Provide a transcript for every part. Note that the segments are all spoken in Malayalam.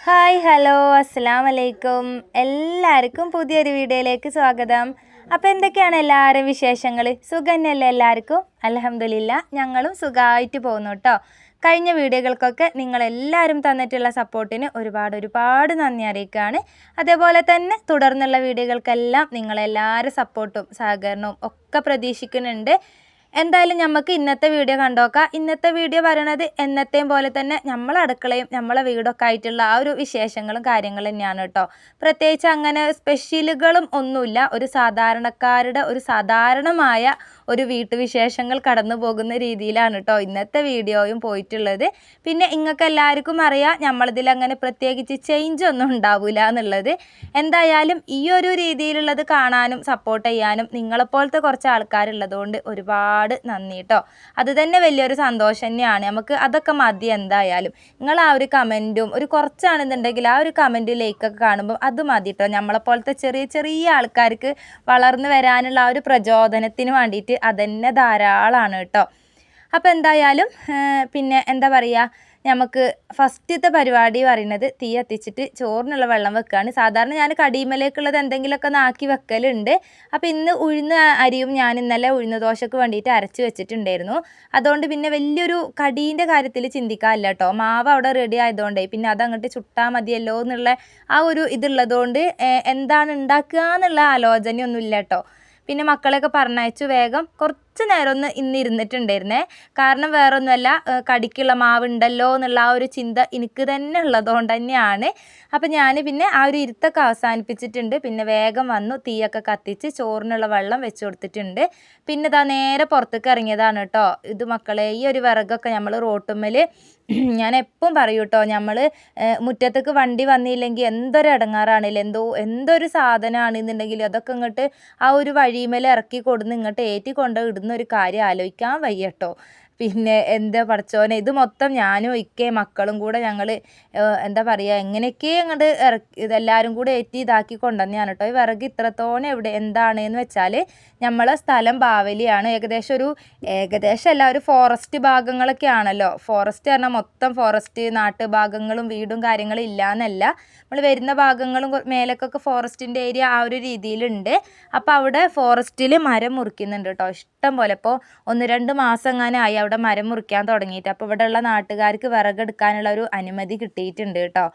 ഹായ് ഹലോ അസ്സലാമു അലൈക്കും. എല്ലാവർക്കും പുതിയൊരു വീഡിയോയിലേക്ക് സ്വാഗതം. അപ്പോൾ എന്തൊക്കെയാണ് എല്ലാവരും വിശേഷങ്ങൾ? സുഖം തന്നെയല്ലേ എല്ലാവർക്കും? അൽഹംദുലില്ലാ ഞങ്ങളും സുഖമായിട്ട് പോകുന്നു കേട്ടോ. കഴിഞ്ഞ വീഡിയോകൾക്കൊക്കെ നിങ്ങളെല്ലാവരും തന്നിട്ടുള്ള സപ്പോർട്ടിന് ഒരുപാട് നന്ദി അറിയിക്കുകയാണ്. അതേപോലെ തന്നെ തുടർന്നുള്ള വീഡിയോകൾക്കെല്ലാം നിങ്ങളെല്ലാവരും സപ്പോർട്ടും സഹകരണവും ഒക്കെ പ്രതീക്ഷിക്കുന്നുണ്ട്. എന്തായാലും നമുക്ക് ഇന്നത്തെ വീഡിയോ കണ്ടോക്കാം. ഇന്നത്തെ വീഡിയോ പറയണത് എന്നത്തെയും പോലെ തന്നെ നമ്മളെ അടുക്കളയും നമ്മളെ വീടൊക്കെ ആയിട്ടുള്ള ആ ഒരു വിശേഷങ്ങളും കാര്യങ്ങളും തന്നെയാണ് കേട്ടോ. പ്രത്യേകിച്ച് അങ്ങനെ സ്പെഷ്യലുകളും ഒന്നുമില്ല. ഒരു സാധാരണക്കാരുടെ ഒരു സാധാരണമായ ഒരു വീട്ടുവിശേഷങ്ങൾ കടന്നു പോകുന്ന രീതിയിലാണ് കേട്ടോ ഇന്നത്തെ വീഡിയോയും പോയിട്ടുള്ളത്. പിന്നെ നിങ്ങൾക്ക് എല്ലാവർക്കും അറിയാം നമ്മളിതിൽ അങ്ങനെ പ്രത്യേകിച്ച് ചേഞ്ച് ഒന്നും ഉണ്ടാവില്ല എന്നുള്ളത്. എന്തായാലും ഈ ഒരു രീതിയിലുള്ളത് കാണാനും സപ്പോർട്ട് ചെയ്യാനും നിങ്ങളെപ്പോലത്തെ കുറച്ച് ആൾക്കാരുള്ളതുകൊണ്ട് ഒരുപാട് നന്ദി കേട്ടോ. അത് തന്നെ വലിയൊരു സന്തോഷം തന്നെയാണ്. നമുക്ക് അതൊക്കെ മതി. എന്തായാലും നിങ്ങൾ ആ ഒരു കമൻറ്റും ഒരു കുറച്ചാണെന്നുണ്ടെങ്കിൽ ആ ഒരു കമൻറ്റ് ലൈക്കൊക്കെ കാണുമ്പോൾ അത് മതി കേട്ടോ. നമ്മളെപ്പോലത്തെ ചെറിയ ആൾക്കാർക്ക് വളർന്നു വരാനുള്ള ആ ഒരു പ്രചോദനത്തിന് വേണ്ടിയിട്ട് അതന്നെ ധാരാളമാണ് കേട്ടോ. അപ്പോൾ എന്തായാലും പിന്നെ എന്താ പറയുക, നമുക്ക് ഫസ്റ്റത്തെ പരിപാടി പറയുന്നത് തീ കത്തിച്ചിട്ട് ചോറിനുള്ള വെള്ളം വെക്കുകയാണ്. സാധാരണ ഞാൻ കടിമേലേക്കുള്ളത് എന്തെങ്കിലുമൊക്കെ നാക്കി വെക്കലുണ്ട്. അപ്പോൾ ഇന്ന് ഉഴുന്ന അരിയും ഞാൻ ഇന്നലെ ഉഴുന്ന ദോശക്ക് വേണ്ടിയിട്ട് അരച്ച് വെച്ചിട്ടുണ്ടായിരുന്നു. അതുകൊണ്ട് പിന്നെ വലിയൊരു കടീൻ്റെ കാര്യത്തിൽ ചിന്തിക്കാനില്ല കേട്ടോ. മാവ് അവിടെ റെഡി ആയതുകൊണ്ടേ പിന്നെ അതങ്ങോട്ട് ചുട്ടാൽ മതിയല്ലോ എന്നുള്ള ആ ഒരു ഇതുള്ളതുകൊണ്ട് എന്താണ് ഉണ്ടാക്കുക എന്നുള്ള ആലോചനയൊന്നും ഇല്ല കേട്ടോ. പിന്നെ മക്കളെയൊക്കെ പറഞ്ഞയച്ചു വേഗം കുറച്ച് നേരം ഒന്ന് ഇന്ന് ഇരുന്നിട്ടുണ്ടായിരുന്നേ. കാരണം വേറൊന്നുമല്ല, കടിക്കുള്ള മാവുണ്ടല്ലോ എന്നുള്ള ആ ഒരു ചിന്ത എനിക്ക് തന്നെ ഉള്ളതുകൊണ്ട് തന്നെയാണ്. അപ്പം ഞാൻ പിന്നെ ആ ഒരു ഇരുത്തൊക്കെ അവസാനിപ്പിച്ചിട്ടുണ്ട്. പിന്നെ വേഗം വന്നു തീയൊക്കെ കത്തിച്ച് ചോറിനുള്ള വെള്ളം വെച്ച് കൊടുത്തിട്ടുണ്ട്. പിന്നെ ഇതാ നേരെ പുറത്തേക്ക് ഇറങ്ങിയതാണ് കേട്ടോ. ഇത് മക്കളെ, ഈ ഒരു വിറകൊക്കെ നമ്മൾ റോട്ടുമ്മൽ ഞാൻ എപ്പം പറയും കേട്ടോ, നമ്മൾ മുറ്റത്തേക്ക് വണ്ടി വന്നില്ലെങ്കിൽ എന്തൊരു ഇടങ്ങാറാണില്ല. എന്തൊരു സാധനമാണെന്നുണ്ടെങ്കിൽ അതൊക്കെ ഇങ്ങോട്ട് ആ ഒരു വഴിമേൽ ഇറക്കി കൊടുന്ന് ഇങ്ങോട്ട് ഏറ്റി കൊണ്ട് ഇടുന്നൊരു കാര്യം ആലോചിക്കാൻ വയ്യ കേട്ടോ. പിന്നെ എന്താ പഠിച്ചോനെ, ഇത് മൊത്തം ഞാനും ഇക്കയും മക്കളും കൂടെ ഞങ്ങൾ എന്താ പറയുക എങ്ങനെയൊക്കെ അങ്ങോട്ട് ഇതെല്ലാവരും കൂടെ ഏറ്റി ഇതാക്കി കൊണ്ടുവന്നെയാണ് കേട്ടോ. ഈ വിറക് ഇത്രത്തോനെ എന്താണെന്ന് വെച്ചാൽ നമ്മളെ സ്ഥലം ബാവലിയാണ്. ഏകദേശമല്ല, ഒരു ഫോറസ്റ്റ് ഭാഗങ്ങളൊക്കെ ആണല്ലോ. ഫോറസ്റ്റ് പറഞ്ഞാൽ മൊത്തം ഫോറസ്റ്റ് നാട്ടുഭാഗങ്ങളും വീടും കാര്യങ്ങളും ഇല്ലയെന്നല്ല, നമ്മൾ വരുന്ന ഭാഗങ്ങളും മേലേക്കൊക്കെ ഫോറസ്റ്റിൻ്റെ ഏരിയ ആ ഒരു രീതിയിലുണ്ട്. അപ്പോൾ അവിടെ ഫോറസ്റ്റിൽ മരം മുറിക്കുന്നുണ്ട് കേട്ടോ ഇഷ്ടം പോലെ. ഇപ്പോൾ 1-2 മാസം എങ്ങാനായി അവിടെ മരം മുറിക്കാൻ തുടങ്ങിയിട്ട്. അപ്പോൾ ഇവിടെയുള്ള നാട്ടുകാർക്ക് വിറകെടുക്കാനുള്ള ഒരു അനുമതി കിട്ടിയിട്ടുണ്ട് കേട്ടോ.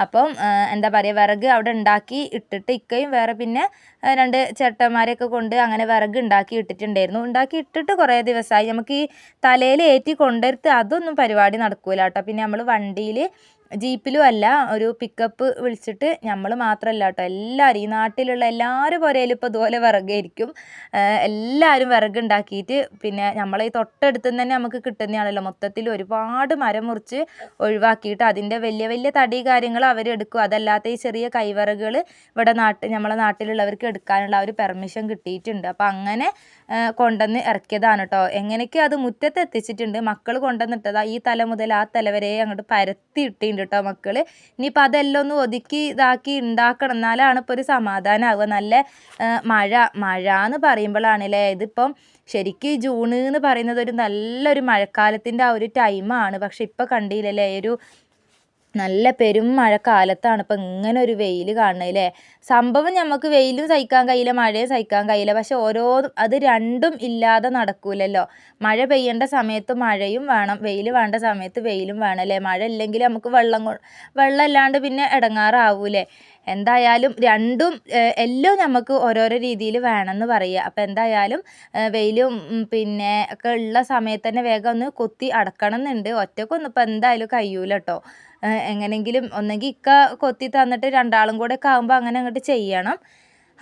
അപ്പം എന്താ പറയുക, വിറക് അവിടെ ഉണ്ടാക്കി ഇട്ടിട്ട് ഇക്കയും വേറെ പിന്നെ 2 ചേട്ടന്മാരെയൊക്കെ കൊണ്ട് അങ്ങനെ വിറക് ഉണ്ടാക്കി ഇട്ടിട്ടുണ്ടായിരുന്നു. ഉണ്ടാക്കി ഇട്ടിട്ട് കുറേ ദിവസമായി. നമുക്ക് ഈ തലയിൽ ഏറ്റി കൊണ്ടെടുത്ത് അതൊന്നും പരിപാടി നടക്കൂല കേട്ടോ. പിന്നെ നമ്മൾ വണ്ടിയിൽ ജീപ്പിലും അല്ല, ഒരു പിക്കപ്പ് വിളിച്ചിട്ട് നമ്മൾ മാത്രമല്ല കേട്ടോ, എല്ലാവരും ഈ നാട്ടിലുള്ള എല്ലാവരും പുരയിലും ഇപ്പോൾ ഇതുപോലെ വിറകായിരിക്കും. എല്ലാവരും വിറകുണ്ടാക്കിയിട്ട് പിന്നെ നമ്മളെ ഈ തൊട്ടടുത്ത് തന്നെ നമുക്ക് കിട്ടുന്നതാണല്ലോ. മൊത്തത്തിൽ ഒരുപാട് മരം മുറിച്ച് ഒഴിവാക്കിയിട്ട് അതിൻ്റെ വലിയ തടി കാര്യങ്ങൾ അവരെടുക്കും. അതല്ലാത്ത ഈ ചെറിയ കൈവിറകുകൾ ഇവിടെ നമ്മളെ നാട്ടിലുള്ളവർക്ക് എടുക്കാനുള്ള ഒരു പെർമിഷൻ കിട്ടിയിട്ടുണ്ട്. അപ്പോൾ അങ്ങനെ കൊണ്ടുവന്ന് ഇറക്കിയതാണ് കേട്ടോ. എങ്ങനെയൊക്കെ അത് മുറ്റത്ത് എത്തിച്ചിട്ടുണ്ട്. മക്കൾ കൊണ്ടുവന്നിട്ടതാ ഈ തല മുതൽ ആ തല വരെ അങ്ങോട്ട് പരത്തി ഇട്ടിട്ടുണ്ട് കേട്ടോ മക്കൾ. ഇനിയിപ്പോൾ അതെല്ലാം ഒന്ന് ഒതുക്കി ഇതാക്കി ഉണ്ടാക്കണം, എന്നാലാണ് ഇപ്പോൾ ഒരു സമാധാനമാവുക. നല്ല മഴ എന്ന് പറയുമ്പോഴാണല്ലേ, ഇതിപ്പം ശരിക്കും ജൂൺ എന്ന് പറയുന്നത് ഒരു നല്ലൊരു മഴക്കാലത്തിൻ്റെ ആ ഒരു ടൈമാണ്. പക്ഷെ ഇപ്പോൾ കണ്ടില്ലല്ലേ, ഒരു നല്ല പെരും മഴക്കാലത്താണ് ഇപ്പം ഇങ്ങനെ ഒരു വെയിൽ കാണുന്നത്. സംഭവം നമുക്ക് വെയിലും സഹിക്കാൻ കഴിയില്ല, മഴയും സഹിക്കാൻ കഴിയില്ല. പക്ഷെ അത് രണ്ടും ഇല്ലാതെ നടക്കൂലല്ലോ. മഴ പെയ്യേണ്ട സമയത്ത് മഴയും വേണം, വെയിൽ വേണ്ട സമയത്ത് വെയിലും വേണം അല്ലേ. മഴ ഇല്ലെങ്കിൽ നമുക്ക് വെള്ളം ഇല്ലാണ്ട് പിന്നെ ഇടങ്ങാറാവൂലേ. എന്തായാലും രണ്ടും എല്ലാം നമുക്ക് ഓരോരോ രീതിയിൽ വേണമെന്ന് പറയുക. അപ്പോൾ എന്തായാലും വെയിലും പിന്നെ ഒക്കെ ഉള്ള സമയത്ത് തന്നെ വേഗം ഒന്ന് കൊത്തി അടക്കണം എന്നുണ്ട്. ഒറ്റക്കൊന്നും ഇപ്പോൾ എന്തായാലും കഴിയൂല കേട്ടോ. എങ്ങനെയെങ്കിലും ഒന്നെങ്കിൽ ഇക്ക കൊത്തി തന്നിട്ട് രണ്ടാളും കൂടെ ഒക്കെ ആകുമ്പോൾ അങ്ങനെ അങ്ങോട്ട് ചെയ്യണം.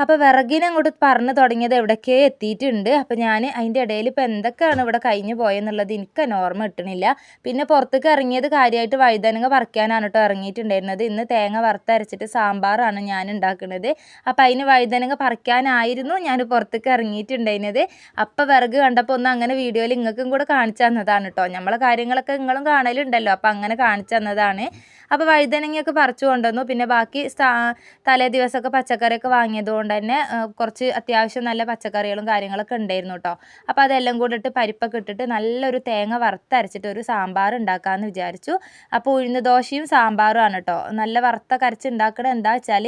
അപ്പോൾ വിറകിനെ അങ്ങോട്ട് പറഞ്ഞു തുടങ്ങിയത് എവിടേക്കേ എത്തിയിട്ടുണ്ട്. അപ്പോൾ ഞാൻ അതിൻ്റെ ഇടയിൽ ഇപ്പോൾ എന്തൊക്കെയാണ് ഇവിടെ കഴിഞ്ഞു പോയെന്നുള്ളത് എനിക്ക് തന്നെ ഓർമ്മ കിട്ടണില്ല. പിന്നെ പുറത്തേക്ക് ഇറങ്ങിയത് കാര്യമായിട്ട് വഴുതനങ്ങ പറിക്കാനാണ് കേട്ടോ ഇറങ്ങിയിട്ടുണ്ടായിരുന്നത്. ഇന്ന് തേങ്ങ വറുത്തരച്ചിട്ട് സാമ്പാറാണ് ഞാൻ ഉണ്ടാക്കുന്നത്. അപ്പോൾ അതിന് വഴുതനങ്ങ പറിക്കാനായിരുന്നു ഞാൻ പുറത്തേക്ക് ഇറങ്ങിയിട്ടുണ്ടായിരുന്നത്. അപ്പോൾ വിറക് കണ്ടപ്പോൾ ഒന്ന് അങ്ങനെ വീഡിയോയിൽ നിങ്ങൾക്കും കൂടെ കാണിച്ചു തന്നതാണ് കേട്ടോ. നമ്മളെ കാര്യങ്ങളൊക്കെ നിങ്ങളും കാണലുണ്ടല്ലോ, അപ്പോൾ അങ്ങനെ കാണിച്ചു തന്നതാണ്. അപ്പോൾ വഴുതനങ്ങയൊക്കെ പറിച്ചു കൊണ്ടുവന്നു. പിന്നെ ബാക്കി തലേ ദിവസമൊക്കെ പച്ചക്കറിയൊക്കെ വാങ്ങിയത് കൊണ്ട് തന്നെ കുറച്ച് അത്യാവശ്യം നല്ല പച്ചക്കറികളും കാര്യങ്ങളൊക്കെ ഉണ്ടായിരുന്നു കേട്ടോ. അപ്പോൾ അതെല്ലാം കൂടെ ഇട്ട് പരിപ്പൊക്കെ ഇട്ടിട്ട് നല്ലൊരു തേങ്ങ വറുത്തരച്ചിട്ട് ഒരു സാമ്പാർ ഉണ്ടാക്കാമെന്ന് വിചാരിച്ചു. അപ്പോൾ ഉഴുന്ന് ദോശയും സാമ്പാറും ആണ് കേട്ടോ. നല്ല വറുത്ത കരച്ച് ഉണ്ടാക്കണത് എന്താ വെച്ചാൽ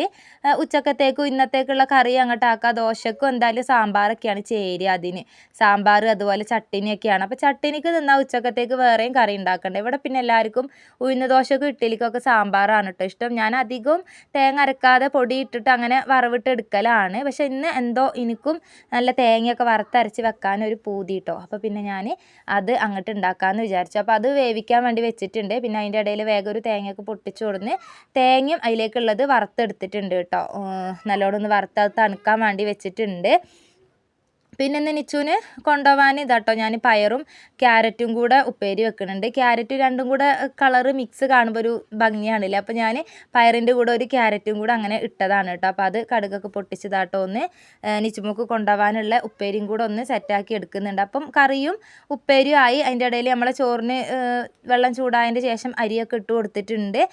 ഉച്ചക്കത്തേക്കും ഇന്നത്തേക്കുള്ള കറി അങ്ങോട്ട് ആക്കുക. ദോശക്കും എന്തായാലും സാമ്പാറൊക്കെയാണ് ചേരുക അതിന്. സാമ്പാർ അതുപോലെ ചട്ടിനിയൊക്കെയാണ്. അപ്പോൾ ചട്ടിനിക്ക് തിന്നാൽ ഉച്ചക്കത്തേക്ക് വേറെയും കറി ഉണ്ടാക്കണ്ടേ. ഇവിടെ പിന്നെ എല്ലാവർക്കും ഉഴുന്ന് ദോശക്കും ഇഡ്ഡലിക്കൊക്കെ സാമ്പാറാണ് കേട്ടോ ഇഷ്ടം. ഞാൻ അധികവും തേങ്ങ അരക്കാതെ പൊടി ഇട്ടിട്ട് അങ്ങനെ വറവിട്ട് എടുക്കലാണ്. പക്ഷെ ഇന്ന് എന്തോ എനിക്കും നല്ല തേങ്ങയൊക്കെ വറുത്തരച്ച് വെക്കാനൊരു പൂതി കേട്ടോ. അപ്പോൾ പിന്നെ ഞാൻ അത് അങ്ങോട്ട് ഉണ്ടാക്കാമെന്ന് വിചാരിച്ചു. അപ്പോൾ അത് വേവിക്കാൻ വേണ്ടി വെച്ചിട്ടുണ്ട്. പിന്നെ അതിൻ്റെ ഇടയിൽ വേഗം ഒരു തേങ്ങയൊക്കെ പൊട്ടിച്ചു കൊടുന്ന് തേങ്ങയും അതിലേക്കുള്ളത് വറുത്തെടുത്തിട്ടുണ്ട് കേട്ടോ. നല്ലോണം ഒന്ന് വറുത്ത് തണുക്കാൻ വേണ്ടി വെച്ചിട്ടുണ്ട്. പിന്നെ ഇന്ന് നിച്ചുവിന് കൊണ്ടുപോകാൻ ഇതാട്ടോ ഞാൻ പയറും ക്യാരറ്റും കൂടെ ഉപ്പേരി വെക്കുന്നുണ്ട്. ക്യാരറ്റ് രണ്ടും കൂടെ കളറ് മിക്സ് കാണുമ്പോൾ ഒരു ഭംഗിയാണില്ലേ. അപ്പോൾ ഞാൻ പയറിൻ്റെ കൂടെ ഒരു ക്യാരറ്റും കൂടെ അങ്ങനെ ഇട്ടതാണ് കേട്ടോ. അപ്പോൾ അത് കടുകൊക്കെ പൊട്ടിച്ചതാട്ടോ ഒന്ന് നിച്ചുമോക്ക് കൊണ്ടുപോകാനുള്ള ഉപ്പേരിയും കൂടെ ഒന്ന് സെറ്റാക്കി എടുക്കുന്നുണ്ട്. അപ്പം കറിയും ഉപ്പേരിയും ആയി. അതിൻ്റെ ഇടയിൽ നമ്മളെ ചോറിന് വെള്ളം ചൂടായതിൻ്റെ ശേഷം അരിയൊക്കെ ഇട്ട് കൊടുത്തിട്ടുണ്ട്.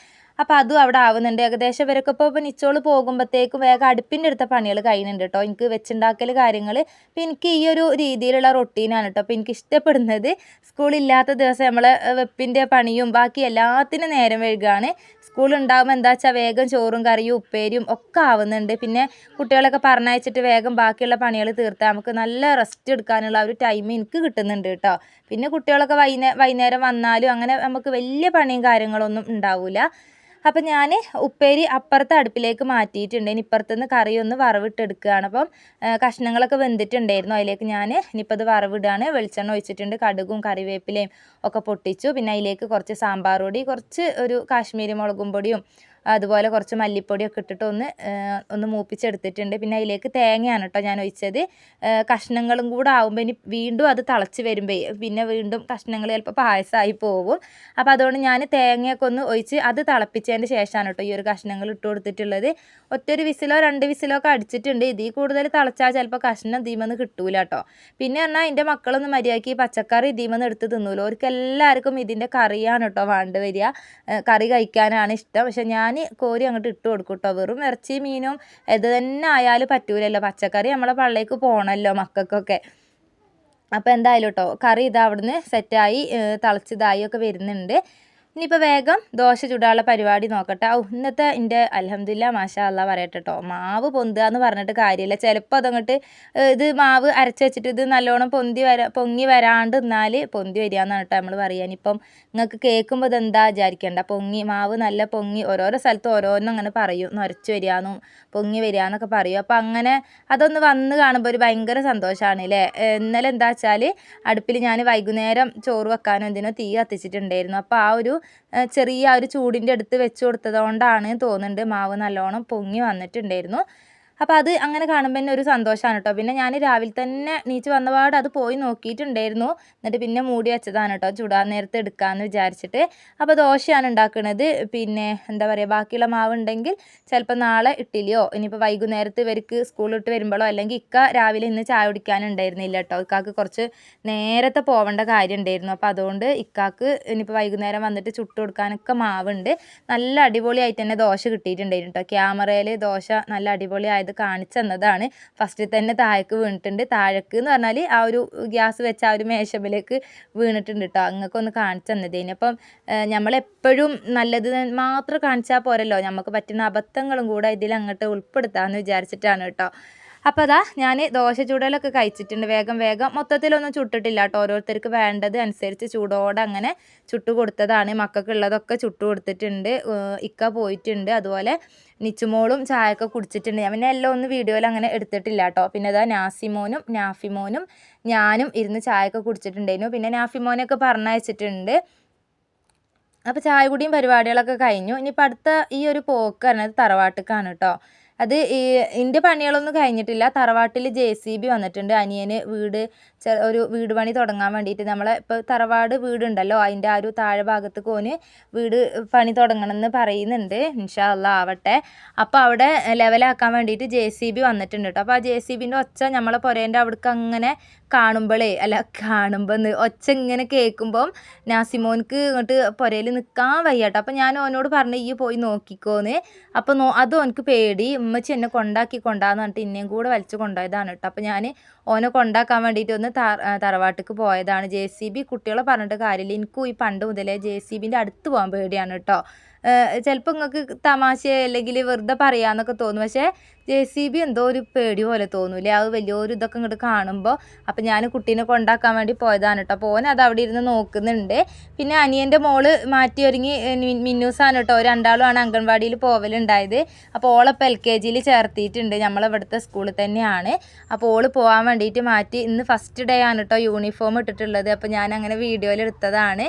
അപ്പോൾ അതും അവിടെ ആവുന്നുണ്ട്. ഏകദേശം ഇവരൊക്കെ ഇപ്പോൾ നിച്ചോള് പോകുമ്പോഴത്തേക്കും വേഗം അടുപ്പിൻ്റെ അടുത്ത പണികൾ കഴിയുന്നുണ്ട് കേട്ടോ. എനിക്ക് വെച്ചുണ്ടാക്കൽ കാര്യങ്ങൾ അപ്പോൾ എനിക്ക് ഈ ഒരു രീതിയിലുള്ള റൊട്ടീനാണ് കേട്ടോ. അപ്പോൾ എനിക്ക് ഇഷ്ടപ്പെടുന്നത് സ്കൂളില്ലാത്ത ദിവസം നമ്മൾ വെപ്പിൻ്റെ പണിയും ബാക്കി എല്ലാത്തിനും നേരം വൈകുകയാണ്. സ്കൂളുണ്ടാകുമ്പോൾ എന്താ വെച്ചാൽ വേഗം ചോറും കറിയും ഉപ്പേരിയും ഒക്കെ ആവുന്നുണ്ട്. പിന്നെ കുട്ടികളൊക്കെ പറഞ്ഞയച്ചിട്ട് വേഗം ബാക്കിയുള്ള പണികൾ തീർത്താൽ നമുക്ക് നല്ല റെസ്റ്റ് എടുക്കാനുള്ള ഒരു ടൈം എനിക്ക് കിട്ടുന്നുണ്ട് കേട്ടോ. പിന്നെ കുട്ടികളൊക്കെ വൈകുന്നേരം വന്നാലും അങ്ങനെ നമുക്ക് വലിയ പണിയും കാര്യങ്ങളൊന്നും ഉണ്ടാവില്ല. അപ്പം ഞാൻ ഉപ്പേരി അപ്പുറത്തെ അടുപ്പിലേക്ക് മാറ്റിയിട്ടുണ്ട്. ഇനി ഇപ്പുറത്തുനിന്ന് കറി ഒന്ന് വറവിട്ടെടുക്കുകയാണ്. അപ്പം കഷ്ണങ്ങളൊക്കെ വെന്തിട്ടുണ്ടായിരുന്നു. അതിലേക്ക് ഞാൻ ഇനിയിപ്പോൾ അത് വറവിടുകയാണ്. വെളിച്ചെണ്ണ ഒഴിച്ചിട്ടുണ്ട്. കടുകും കറിവേപ്പിലയും ഒക്കെ പൊട്ടിച്ചു. പിന്നെ അതിലേക്ക് കുറച്ച് സാമ്പാർ പൊടി, കുറച്ച് ഒരു കാശ്മീരി മുളകും പൊടിയും അതുപോലെ കുറച്ച് മല്ലിപ്പൊടിയൊക്കെ ഇട്ടിട്ട് ഒന്ന് മൂപ്പിച്ചെടുത്തിട്ടുണ്ട്. പിന്നെ അതിലേക്ക് തേങ്ങയാണ് കേട്ടോ ഞാൻ ഒഴിച്ചത്. കഷ്ണങ്ങളും കൂടെ ആകുമ്പോൾ ഇനി വീണ്ടും അത് തിളച്ച് വരുമ്പോൾ പിന്നെ വീണ്ടും കഷ്ണങ്ങൾ ചിലപ്പോൾ പായസമായി പോകും. അപ്പോൾ അതുകൊണ്ട് ഞാൻ തേങ്ങയൊക്കെ ഒന്ന് ഒഴിച്ച് അത് തിളപ്പിച്ചതിന് ശേഷമാണ് കേട്ടോ ഈ ഒരു കഷ്ണങ്ങൾ ഇട്ട് കൊടുത്തിട്ടുള്ളത്. ഒറ്റൊരു വിസിലോ 2 വിസിലോ ഒക്കെ അടിച്ചിട്ടുണ്ട്. ഇതിൽ കൂടുതൽ തിളച്ചാൽ ചിലപ്പോൾ കഷ്ണം ഇതിമെന്ന് കിട്ടൂല കേട്ടോ. പിന്നെ പറഞ്ഞാൽ എൻ്റെ മക്കളൊന്നും മര്യാദയ്ക്ക് പച്ചക്കറി ഇതിമെന്ന് എടുത്ത് തിന്നൂല. അവർക്ക് എല്ലാവർക്കും ഇതിൻ്റെ കറിയാണ് കേട്ടോ വേണ്ടി വരിക. കറി കഴിക്കാനാണ് ഇഷ്ടം. പക്ഷെ ഞാൻ കോരി അങ്ങോട്ട് ഇട്ട് കൊടുക്കും കേട്ടോ. വെറും ഇറച്ചി മീനും ഇത് തന്നെ ആയാലും പറ്റൂലല്ലോ. പച്ചക്കറി നമ്മളെ പള്ളിലേക്ക് പോകണമല്ലോ മക്കൾക്കൊക്കെ. അപ്പോൾ എന്തായാലും കേട്ടോ കറി ഇതാ അവിടുന്ന് സെറ്റായി തിളച്ചതായി ഒക്കെ വരുന്നുണ്ട്. ഇനിയിപ്പോൾ വേഗം ദോശ ചുടാനുള്ള പരിപാടി നോക്കട്ടെ. ഇന്നത്തെ എൻ്റെ അൽഹംദുലില്ലാ മാഷാ അല്ലാ പറയട്ടെ കേട്ടോ. മാവ് പൊന്തുക എന്ന് പറഞ്ഞിട്ട് കാര്യമില്ല. ചിലപ്പോൾ അതങ്ങോട്ട് ഇത് മാവ് അരച്ച് വെച്ചിട്ട് ഇത് നല്ലോണം പൊങ്ങി വരാണ്ട് എന്നാൽ പൊന്തി വരിക എന്നാണ് കേട്ടോ നമ്മൾ പറയാൻ. ഇപ്പം നിങ്ങൾക്ക് കേൾക്കുമ്പോൾ ഇതെന്താ വിചാരിക്കേണ്ട. മാവ് നല്ല പൊങ്ങി ഓരോരോ സ്ഥലത്ത് ഓരോന്നും അങ്ങനെ പറയും. നൊരച്ച് വരികയെന്നും പൊങ്ങി വരിക എന്നൊക്കെ പറയും. അപ്പോൾ അങ്ങനെ അതൊന്ന് വന്ന് കാണുമ്പോൾ ഒരു ഭയങ്കര സന്തോഷമാണ് അല്ലേ. ഇന്നലെ എന്താ വെച്ചാൽ അടുപ്പിൽ ഞാൻ വൈകുന്നേരം ചോറ് വെക്കാനോ എന്തിനോ തീ കത്തിച്ചിട്ടുണ്ടായിരുന്നു. അപ്പോൾ ആ ഒരു ചെറിയ ഒരു ചൂടിൻ്റെ അടുത്ത് വെച്ച് കൊടുത്തത് കൊണ്ടാണ് തോന്നുന്നുണ്ട് മാവ് നല്ലോണം പൊങ്ങി വന്നിട്ടുണ്ടായിരുന്നു. അപ്പോൾ അത് അങ്ങനെ കാണുമ്പോൾ തന്നെ ഒരു സന്തോഷമാണ് കേട്ടോ. പിന്നെ ഞാൻ രാവിലെ തന്നെ നീച്ച് വന്നപാട് അത് പോയി നോക്കിയിട്ടുണ്ടായിരുന്നു. എന്നിട്ട് പിന്നെ മൂടി വെച്ചതാണ് കേട്ടോ ചുടാൻ നേരത്തെ എടുക്കാമെന്ന് വിചാരിച്ചിട്ട്. അപ്പോൾ ദോശയാണ് ഉണ്ടാക്കുന്നത്. പിന്നെ എന്താ പറയുക ബാക്കിയുള്ള മാവ് ഉണ്ടെങ്കിൽ ചിലപ്പോൾ നാളെ ഇഡ്ഡലിയോ ഇനിയിപ്പോൾ വൈകുന്നേരത്ത് ഇവർക്ക് സ്കൂളിട്ട് വരുമ്പോഴോ അല്ലെങ്കിൽ ഇക്ക രാവിലെ ഇന്ന് ചായ കുടിക്കാനുണ്ടായിരുന്നില്ല കേട്ടോ. ഇക്കാക്ക് കുറച്ച് നേരത്തെ പോവേണ്ട കാര്യം ഉണ്ടായിരുന്നു. അപ്പോൾ അതുകൊണ്ട് ഇക്കാക്ക് ഇനിയിപ്പോൾ വൈകുന്നേരം വന്നിട്ട് ചുട്ട് കൊടുക്കാനൊക്കെ മാവുണ്ട്. നല്ല അടിപൊളിയായിട്ട് തന്നെ ദോശ കിട്ടിയിട്ടുണ്ടായിരുന്നു കേട്ടോ. ക്യാമറയിൽ ദോശ നല്ല അടിപൊളിയായത് കാണിച്ചു തന്നതാണ്. ഫസ്റ്റിൽ തന്നെ താഴേക്ക് വീണിട്ടുണ്ട്. താഴേക്ക് എന്ന് പറഞ്ഞാൽ ആ ഒരു ഗ്യാസ് വെച്ച ആ ഒരു മേശമ്പിലേക്ക് വീണിട്ടുണ്ട് കേട്ടോ. അങ്ങക്കൊന്ന് കാണിച്ചു തന്നതേന്. അപ്പം നമ്മളെപ്പോഴും നല്ലത് മാത്രം കാണിച്ചാൽ പോരല്ലോ. നമുക്ക് പറ്റുന്ന അബദ്ധങ്ങളും കൂടെ ഇതിൽ അങ്ങോട്ട് ഉൾപ്പെടുത്താമെന്ന് വിചാരിച്ചിട്ടാണ് കേട്ടോ. അപ്പോൾ അതാ ഞാൻ ദോശ ചൂടലൊക്കെ കഴിച്ചിട്ടുണ്ട്. വേഗം മൊത്തത്തിലൊന്നും ചുട്ടിട്ടില്ല കേട്ടോ. ഓരോരുത്തർക്ക് വേണ്ടത് അനുസരിച്ച് ചൂടോടെ അങ്ങനെ ചുട്ടു കൊടുത്തതാണ്. മക്കൾക്കുള്ളതൊക്കെ ചുട്ടു കൊടുത്തിട്ടുണ്ട്. ഇക്ക പോയിട്ടുണ്ട്. അതുപോലെ നിച്ചുമോളും ചായയൊക്കെ കുടിച്ചിട്ടുണ്ട്. ഞാൻ പിന്നെ എല്ലാം ഒന്നും വീഡിയോയിൽ അങ്ങനെ എടുത്തിട്ടില്ല കേട്ടോ. പിന്നെ അതാ നാസിമോനും നാഫിമോനും ഞാനും ഇരുന്ന് ചായയൊക്കെ കുടിച്ചിട്ടുണ്ടായിരുന്നു. പിന്നെ നാഫിമോനെയൊക്കെ പറഞ്ഞയച്ചിട്ടുണ്ട്. അപ്പോൾ ചായ കുടിയും പരിപാടികളൊക്കെ കഴിഞ്ഞു. ഇനിയിപ്പോൾ അടുത്ത ഈ ഒരു പോക്ക് പറഞ്ഞത് തറവാട്ടിലേക്കാണ് കേട്ടോ. അത് എൻ്റെ പണികളൊന്നും കഴിഞ്ഞിട്ടില്ല. തറവാട്ടിൽ JCB വന്നിട്ടുണ്ട്. അനിയന് വീട് ഒരു വീട് പണി തുടങ്ങാൻ വേണ്ടിയിട്ട് നമ്മളെ ഇപ്പോൾ തറവാട് വീടുണ്ടല്ലോ അതിൻ്റെ ആ ഒരു താഴെ ഭാഗത്ത് കോന് വീട് പണി തുടങ്ങണമെന്ന് പറയുന്നുണ്ട്. ഇൻഷാ അള്ളാ ആവട്ടെ. അപ്പോൾ അവിടെ ലെവലാക്കാൻ വേണ്ടിയിട്ട് JCB വന്നിട്ടുണ്ട് കേട്ടോ. അപ്പോൾ ആ JCBൻ്റെ ഒച്ച നമ്മളെ പുരേൻ്റെ അവിടേക്ക് അങ്ങനെ കാണുമ്പോൾ ഒച്ച ഇങ്ങനെ കേൾക്കുമ്പം നാസിമോൻക്ക് ഇങ്ങോട്ട് പുരയിൽ നിൽക്കാൻ വയ്യ കേട്ടോ. അപ്പോൾ ഞാൻ ഓനോട് പറഞ്ഞു ഈ പോയി നോക്കിക്കോന്ന്. അപ്പോൾ അതും എനിക്ക് പേടി, ഉമ്മച്ചി എന്നെ കൊണ്ടാന്ന് പറഞ്ഞിട്ട് ഇന്നേയും കൂടെ വലിച്ചു കൊണ്ടുപോയതാണ് കേട്ടോ. അപ്പോൾ ഞാൻ ഓനെ കൊണ്ടാക്കാൻ വേണ്ടിയിട്ട് ഒന്ന് തറവാട്ടിക്ക് പോയതാണ്. JCB കുട്ടികളെ പറഞ്ഞിട്ട് കാര്യമില്ല, എനിക്കും ഈ പണ്ട് മുതലേ JCBൻ്റെ അടുത്ത് പോകാൻ പേടിയാണ് കേട്ടോ. ചിലപ്പോൾ നിങ്ങൾക്ക് തമാശ അല്ലെങ്കിൽ വെറുതെ പറയാമെന്നൊക്കെ തോന്നും, പക്ഷേ JCB എന്തോ ഒരു പേടി പോലെ തോന്നൂലേ, അത് വലിയൊരു ഇതൊക്കെ ഇങ്ങോട്ട് കാണുമ്പോൾ. അപ്പോൾ ഞാൻ കുട്ടീനെ കൊണ്ടാക്കാൻ വേണ്ടി പോയതാണ് കേട്ടോ. അപ്പോൾ ഓൻ അത് അവിടെ ഇരുന്ന് നോക്കുന്നുണ്ട്. പിന്നെ അനിയൻ്റെ മോള് മാറ്റി ഒരുങ്ങി മിന്നൂസാണ് കേട്ടോ. രണ്ടാളുമാണ് അംഗൻവാടിയിൽ പോവലുണ്ടായത്. അപ്പോൾ ഓളിപ്പോൾ LKGയിൽ ചേർത്തിയിട്ടുണ്ട്, നമ്മളിവിടുത്തെ സ്കൂളിൽ തന്നെയാണ്. അപ്പോൾ ഓള് പോകാൻ വേണ്ടിയിട്ട് മാറ്റി. ഇന്ന് ഫസ്റ്റ് ഡേ ആണ് കേട്ടോ യൂണിഫോം ഇട്ടിട്ടുള്ളത്. അപ്പോൾ ഞാൻ അങ്ങനെ വീഡിയോയിൽ എടുത്തതാണ്.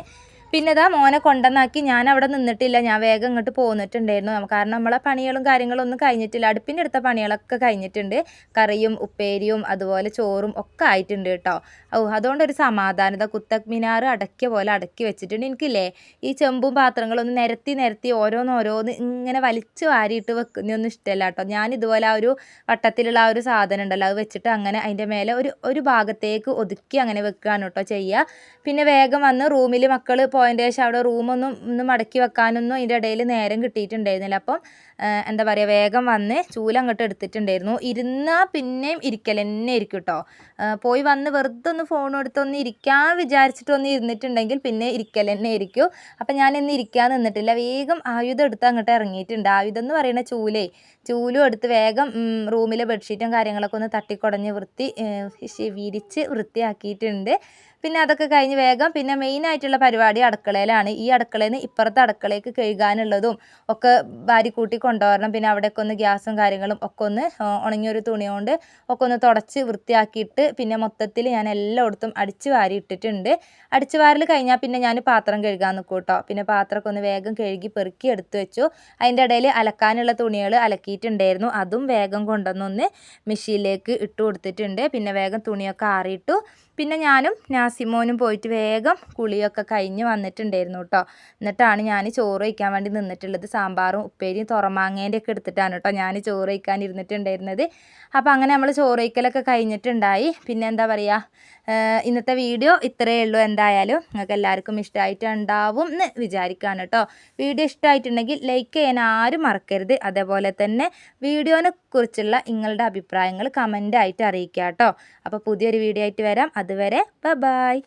പിന്നെ ഇതാ മോനെ കൊണ്ടുവന്നാക്കി ഞാൻ അവിടെ നിന്നിട്ടില്ല, ഞാൻ വേഗം ഇങ്ങോട്ട് പോന്നിട്ടുണ്ടായിരുന്നു. കാരണം നമ്മളെ പണികളും കാര്യങ്ങളും ഒന്നും കഴിഞ്ഞിട്ടില്ല. അടുപ്പിൻ്റെ അടുത്ത പണികളൊക്കെ കഴിഞ്ഞിട്ടുണ്ട്. കറിയും ഉപ്പേരിയും അതുപോലെ ചോറും ഒക്കെ ആയിട്ടുണ്ട് കേട്ടോ. അതുകൊണ്ടൊരു സമാധാനത. കുത്തക് മിനാർ അടക്കിയ പോലെ അടക്കി വെച്ചിട്ടുണ്ട്. എനിക്കില്ലേ ഈ ചെമ്പും പാത്രങ്ങളൊന്നും നിരത്തി ഓരോന്ന് ഇങ്ങനെ വലിച്ചു വാരിയിട്ട് വെക്കുന്നതൊന്നും ഇഷ്ടമല്ല കേട്ടോ. ഞാൻ ഇതുപോലെ ആ ഒരു വട്ടത്തിലുള്ള ആ ഒരു സാധനം ഉണ്ടല്ലോ, അത് വെച്ചിട്ട് അങ്ങനെ അതിൻ്റെ മേലെ ഒരു ഭാഗത്തേക്ക് ഒതുക്കി അങ്ങനെ വെക്കുകയാണ് കേട്ടോ ചെയ്യുക. പിന്നെ വേഗം വന്ന് റൂമിൽ മക്കൾ പോയതിൻ്റെ ശേഷം അവിടെ റൂമൊന്നും മടക്കി വെക്കാനൊന്നും അതിൻ്റെ ഇടയിൽ നേരം കിട്ടിയിട്ടുണ്ടായിരുന്നില്ല. അപ്പം എന്താ പറയുക, വേഗം വന്ന് ചൂല അങ്ങോട്ട് എടുത്തിട്ടുണ്ടായിരുന്നു. ഇരുന്നാൽ പിന്നെയും ഇരിക്കൽ തന്നെ ഇരിക്കും കേട്ടോ. പോയി വന്ന് വെറുതെ ഒന്ന് ഫോൺ എടുത്തൊന്ന് ഇരിക്കാൻ വിചാരിച്ചിട്ടൊന്ന് ഇരുന്നിട്ടുണ്ടെങ്കിൽ പിന്നെ ഇരിക്കൽ തന്നെ ഇരിക്കും. അപ്പം ഞാൻ ഇന്ന് ഇരിക്കാൻ നിന്നിട്ടില്ല, വേഗം ആയുധം എടുത്ത് അങ്ങോട്ട് ഇറങ്ങിയിട്ടുണ്ട്. ആയുധം എന്ന് പറയുന്ന ചൂലും എടുത്ത് വേഗം റൂമിലെ ബെഡ്ഷീറ്റും കാര്യങ്ങളൊക്കെ ഒന്ന് തട്ടിക്കുടഞ്ഞ് വിരിച്ച് വൃത്തിയാക്കിയിട്ടുണ്ട്. പിന്നെ അതൊക്കെ കഴിഞ്ഞ് വേഗം പിന്നെ മെയിനായിട്ടുള്ള പരിപാടി അടുക്കളയിലാണ്. ഈ അടുക്കളയിൽ നിന്ന് ഇപ്പുറത്തെ അടുക്കളയ്ക്ക് കഴുകാനുള്ളതും ഒക്കെ വാരിക്കൂട്ടി കൊണ്ടുവരണം. പിന്നെ അവിടെയൊക്കെ ഒന്ന് ഗ്യാസും കാര്യങ്ങളും ഒക്കെ ഒന്ന് ഉണങ്ങിയൊരു തുണി കൊണ്ട് ഒക്കെ ഒന്ന് തുടച്ച് വൃത്തിയാക്കിയിട്ട് പിന്നെ മൊത്തത്തിൽ ഞാൻ എല്ലായിടത്തും അടിച്ച് വാരി ഇട്ടിട്ടുണ്ട്. അടിച്ച് വാരൽ കഴിഞ്ഞാൽ പിന്നെ ഞാൻ പാത്രം കഴുകാൻ നിൽക്കും കേട്ടോ. പിന്നെ പാത്രമൊക്കെ ഒന്ന് വേഗം കഴുകി പെറുക്കി എടുത്ത് വെച്ചു. അതിൻ്റെ ഇടയിൽ അലക്കാനുള്ള തുണികൾ അലക്കിയിട്ടുണ്ടായിരുന്നു, അതും വേഗം കൊണ്ടുവന്നൊന്ന് മെഷീനിലേക്ക് ഇട്ട് കൊടുത്തിട്ടുണ്ട്. പിന്നെ വേഗം തുണിയൊക്കെ ആറിയിട്ടു. പിന്നെ ഞാനും നാസിമോനും പോയിട്ട് വേഗം കുളിയൊക്കെ കഴിഞ്ഞ് വന്നിട്ടുണ്ടായിരുന്നു കേട്ടോ. എന്നിട്ടാണ് ഞാൻ ചോറ് വയ്ക്കാൻ വേണ്ടി നിന്നിട്ടുള്ളത്. സാമ്പാറും ഉപ്പേരിയും തുറമാങ്ങേൻ്റെ ഒക്കെ എടുത്തിട്ടാണ് കേട്ടോ ഞാൻ ചോറ് വയ്ക്കാൻ ഇരുന്നിട്ടുണ്ടായിരുന്നത്. അപ്പോൾ അങ്ങനെ നമ്മൾ ചോറ് വയ്ക്കലൊക്കെ കഴിഞ്ഞിട്ടുണ്ടായി. പിന്നെ എന്താ പറയുക, ഇന്നത്തെ വീഡിയോ ഇത്രയേ ഉള്ളൂ. എന്തായാലും നിങ്ങൾക്ക് എല്ലാവർക്കും ഇഷ്ടമായിട്ടുണ്ടാവും എന്ന് വിചാരിക്കുകയാണ് കേട്ടോ. വീഡിയോ ഇഷ്ടമായിട്ടുണ്ടെങ്കിൽ ലൈക്ക് ചെയ്യാൻ ആരും മറക്കരുത്. അതേപോലെ തന്നെ വീഡിയോനെ കുറിച്ചുള്ള നിങ്ങളുടെ അഭിപ്രായങ്ങൾ കമൻ്റായിട്ട് അറിയിക്കുക കേട്ടോ. അപ്പോൾ പുതിയൊരു വീഡിയോ ആയിട്ട് വരാം. അതുവരെ ബൈ.